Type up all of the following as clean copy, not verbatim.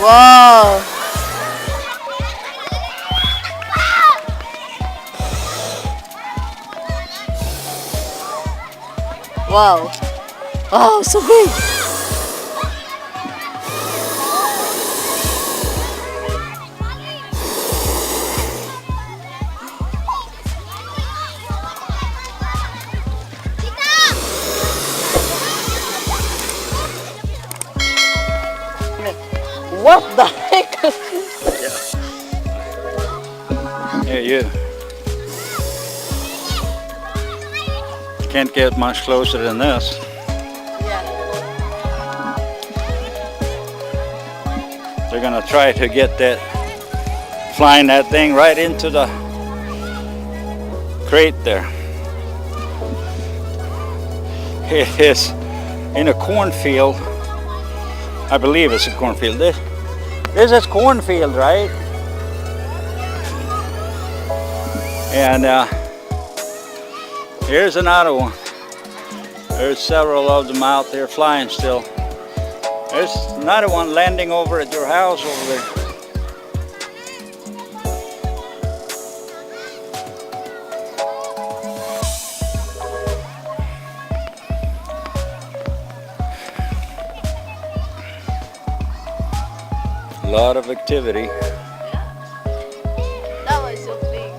Wow. Wow. Oh, so big. What the heck? Yeah, you can't get much closer than this. Yeah. They're gonna try to get that, flying that thing right into the crate there. It is in a cornfield. I believe it's a cornfield. This is cornfield, right? And here's another one. There's several of them out there flying still. There's another one landing over at your house over there. A lot of activity. That was so big.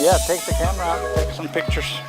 Yeah, take the camera out, take some pictures.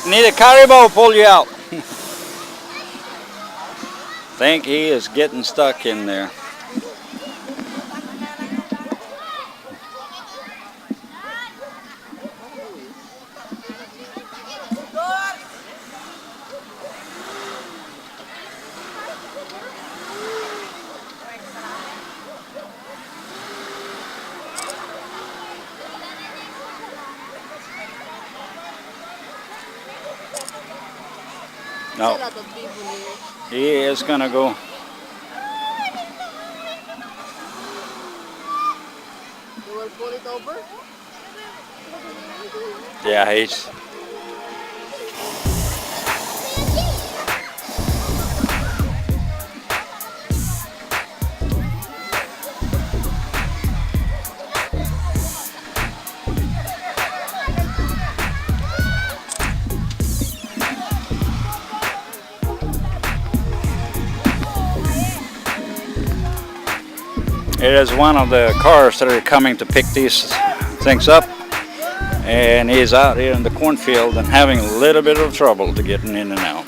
Need a caribou pull you out. Think he is getting stuck in there. No, A lot of people here. he is gonna go. You will pull it over? Yeah, he's. It is one of the cars that are coming to pick these things up, and he's out here in the cornfield and having a little bit of trouble to getting in and out.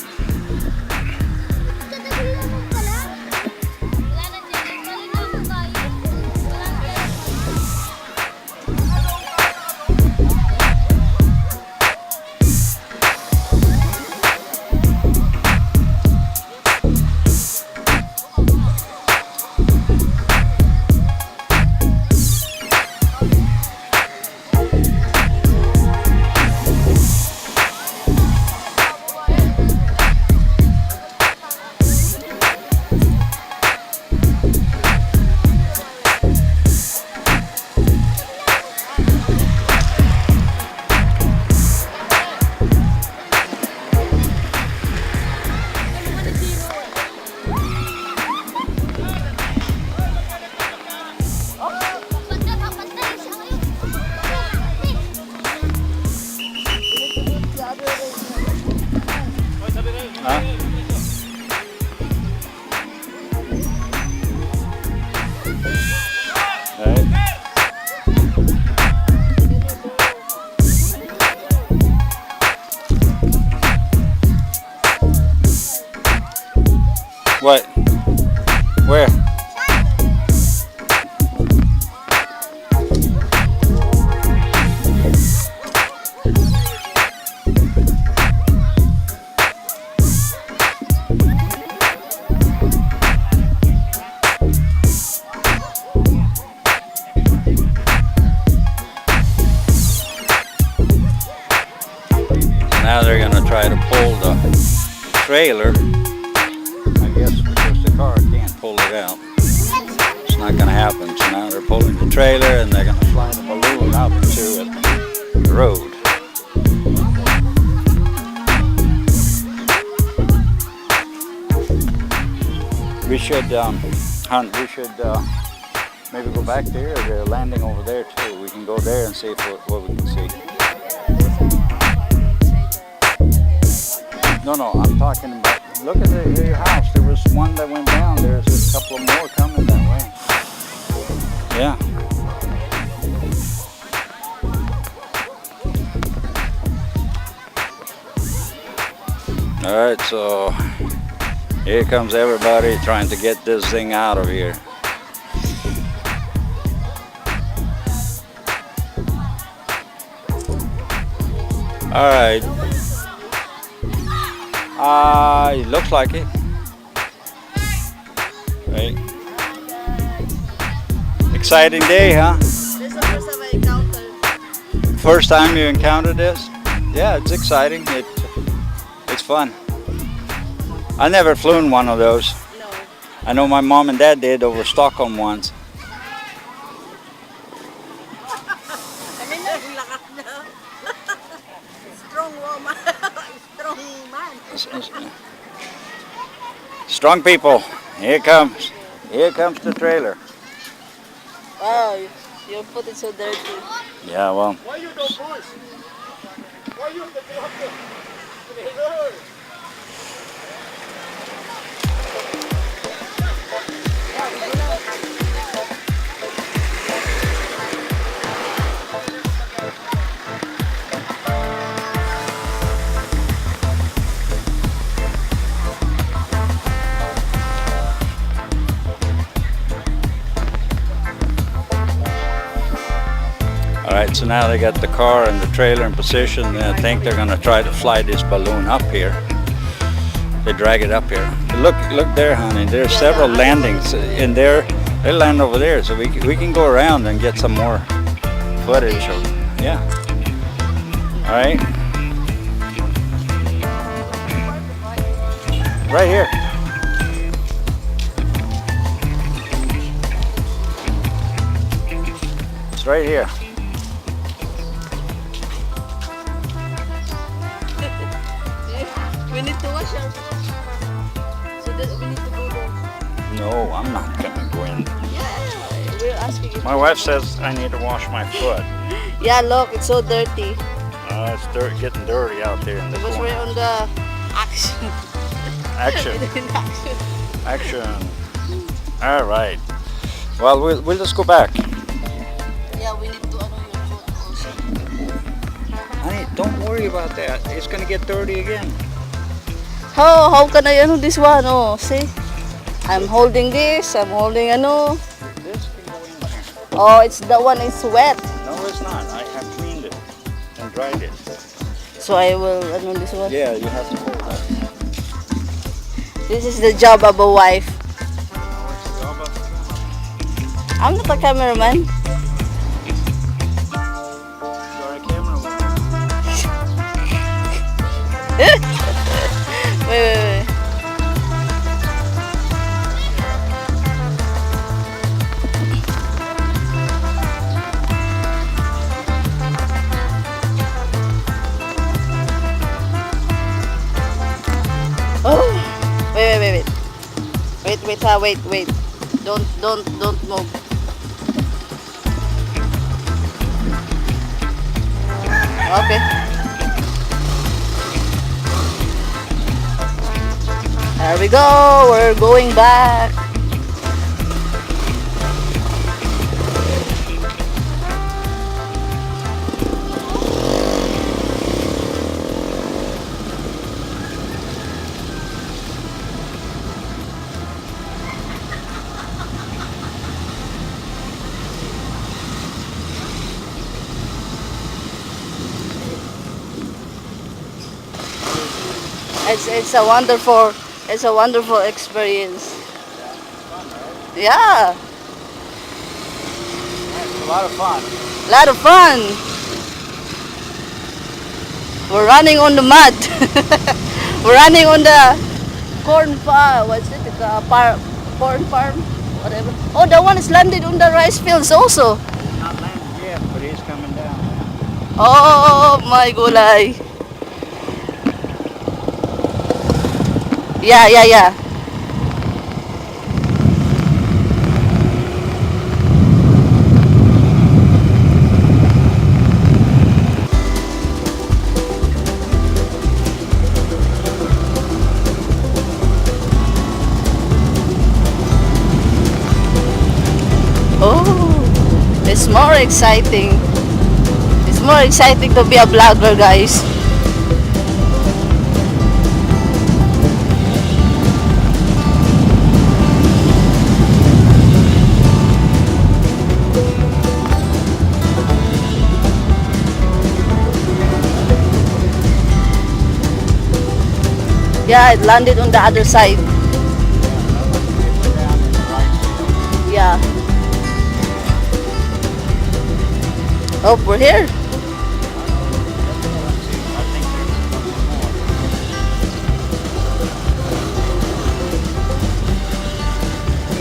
What? Where? Now they're gonna try to pull the trailer. I guess because the car can't pull it out. It's not gonna happen. So now they're pulling the trailer and they're gonna fly the balloon up to the road. We should hunt. We should maybe go back there. They're landing over there too. We can go there and see what we can see. No, I'm talking about, look at your house. There was one that went down. There's a couple of more coming that way. Yeah. All right, so here comes everybody trying to get this thing out of here. All right. It looks like it. Right. Exciting day, huh? This is the first time I encountered. First time you encountered this? Yeah, it's exciting. It's fun. I never flew in one of those. No. I know my mom and dad did over Stockholm once. I mean, lakas na. Strong woman. Strong man. Strong people. Here comes the trailer. Wow, you put it so dirty. Yeah, well. Why you don't push? Why you the trailer? Alright, so now they got the car and the trailer in position, and I think they're gonna try to fly this balloon up here. They drag it up here. Look there, honey. There's several landings in there. They land over there, so we can go around and get some more footage of, yeah. Alright. Right here. It's right here. We need to wash our clothes. So that we need to go there. No, I'm not gonna go in. Yeah, we're asking you. My wife says I need to wash my foot. Yeah, look, it's so dirty. It's getting dirty out there in the Because corner. we're on the action. Action, In action. action. All right. Well, we'll just go back. Yeah, we need to your foot also. Honey, don't worry about that. It's gonna get dirty again. How can I this one? Oh, see? I'm holding this, I'm holding This can go in here. Oh, it's the one is wet. No, it's not. I have cleaned it and dried it. So I will this one. Yeah, you have to hold that. This is the job of a wife. I'm not a cameraman. You're a cameraman. Wait. Oh, wait. Don't move. Okay. There we go. We're going back. It's a wonderful experience. Fun, right? Yeah, It's a lot of fun. lot of fun. We're running on the mud. We're running on the corn farm. What's it? Corn farm, whatever. Oh, that one is landed on the rice fields also. He's not landed yet, but he's coming down. Oh my gulay. Yeah, yeah, yeah. Oh, it's more exciting. It's more exciting to be a vlogger, guys. Yeah, it landed on the other side. Yeah. Oh, we're here.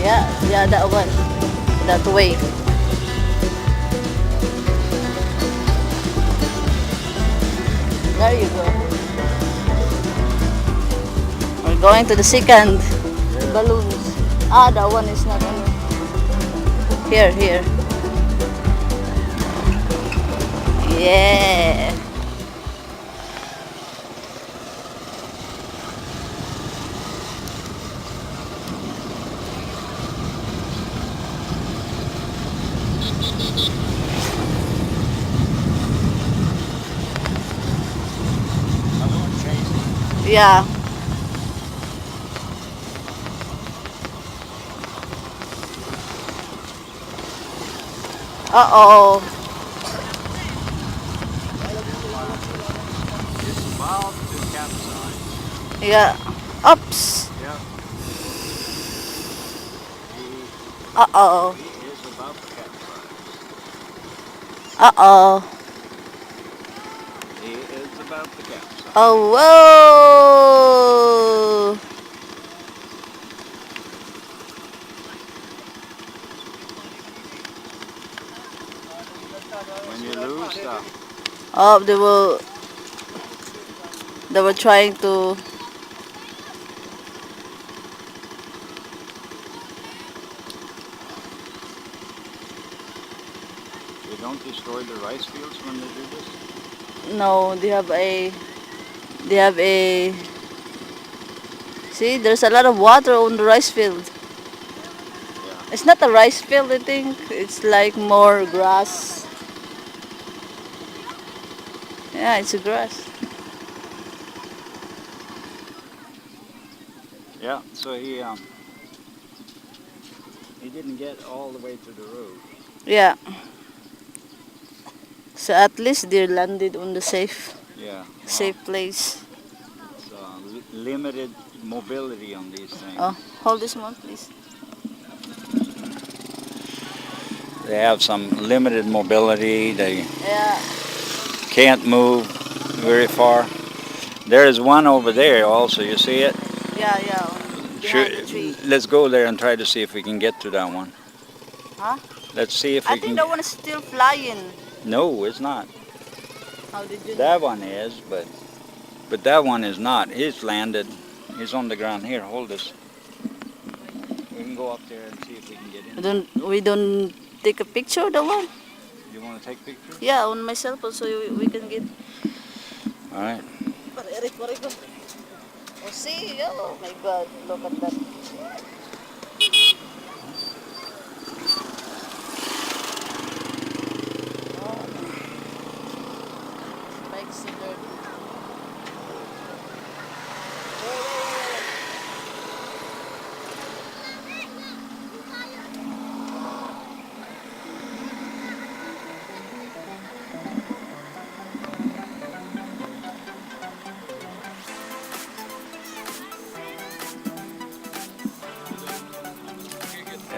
Yeah, yeah, that one. That way. There you go. We're going to the second balloons. Ah, that one is not on. Here, here. Yeah. Yeah. Uh-oh. It's about to capsize. Yeah. Oops. Yeah. Uh-oh. He is about to capsize. Uh-oh. He is about to capsize. Oh, whoa. When you lose stuff, Oh, they were trying to. they don't destroy the rice fields when they do this. No, they have a. See, there's a lot of water on the rice field. Yeah. It's not a rice field, I think. It's like more grass. Yeah, it's a grass. Yeah. So he didn't get all the way to the road. Yeah. So at least they landed on the safe Yeah. place. It's limited mobility on these things. Oh, hold this one, please. They have some limited mobility. They Yeah. can't move very far. There is one over there also. You see it? Yeah, yeah. Behind the tree. Let's go there and try to see if we can get to that one. Huh? Let's see if I we think can. that one is still flying. No, it's not. How did you know? That one is, but that one is not. He's landed. He's on the ground. Here, hold this. We can go up there and see if we can get in. We don't take a picture of the one? You want to take pictures? Yeah, on my cell phone so we can get. All right. Oh, see? Oh my God, look at that. Oh, like cigarette.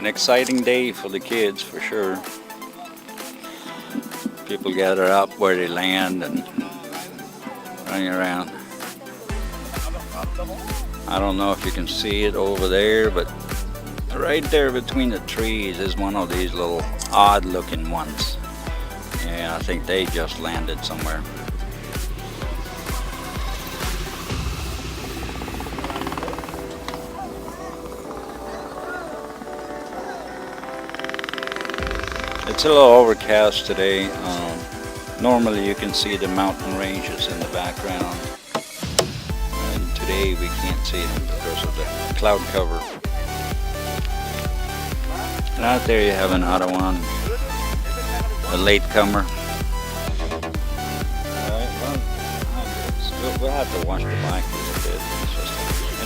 An exciting day for the kids for sure. People gather up where they land and running around. I don't know if you can see it over there, but right there between the trees is one of these little odd looking ones. And I think they just landed somewhere. It's a little overcast today. Normally you can see the mountain ranges in the background. And today we can't see them because of the cloud cover. And out there you have another one, a latecomer. We'll have to wash the bike a little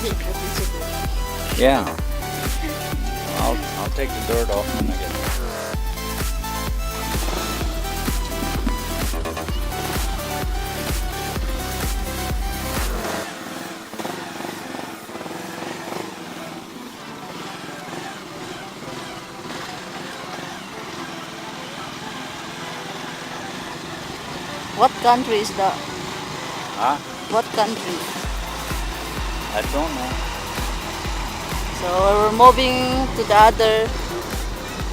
bit. Yeah. I'll take the dirt off when I get there. What country is that? Huh? What country? I don't know. So we're moving to the other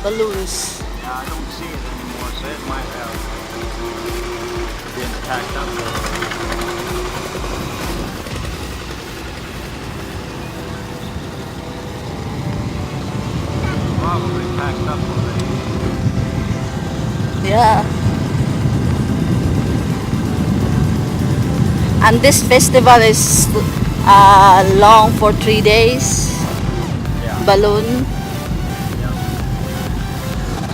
balloons. Yeah, I don't see it anymore, so it might have been packed up. Probably packed up already. Yeah. And this festival is long for 3 days. Yeah. Balloon.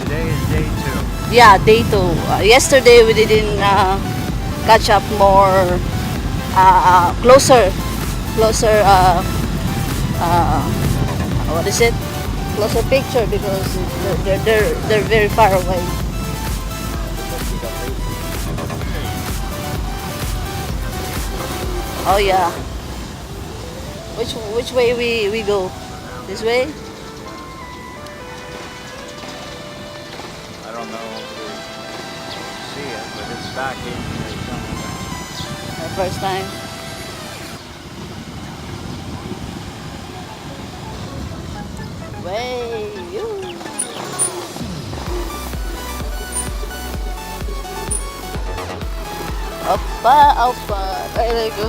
Today is day 2. Yeah, day 2. Yesterday we didn't catch up more closer, what is it? Closer picture because they're very far away. Oh yeah. Which way we go? This way? I don't know if we see it, but it's back in here somewhere. The first time. Way you. Opa, opa. There you go.